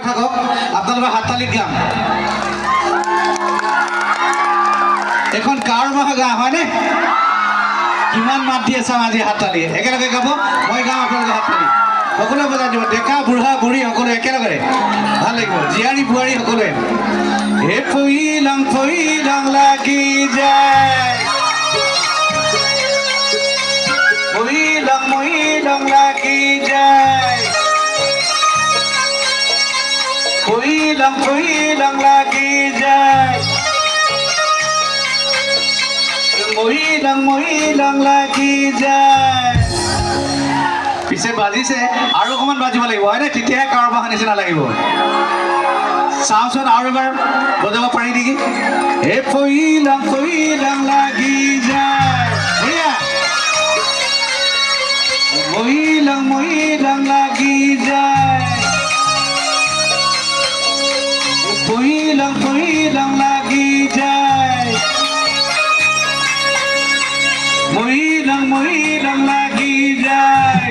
থাকক আপোনালোকৰ হাততালিত গাম এখন গাঁৱৰ মহা গাঁও হয়নে কিমান মাত দি আছে আজি হাততালি একেলগে গাব মই গাম আপোনালোকে হাততালি সকলোৱে বজাই দিব ডেকা বুঢ়া বুঢ়ী সকলো একেলগে ভাল লাগিব জীয়াৰী বোৱাৰী সকলোৱে হে ফৈলাং লাগি যায় ফৈলাং লাগি যায় ফৈলাং লাগি যায় মহিলাং লাগি যায় পিছে বাজিছে আৰু অকণমান বাজিব লাগিব হয়নে তেতিয়াহে কাৰোবাৰ নিচিনা লাগিব চাওঁচোন আৰু এবাৰ বজাব পাৰি নেকি হে ফৈলাং লাগি যায় মহিলাং লাগি যায় ফৈলাং লাগি যায় মহিলাং লাগি যায়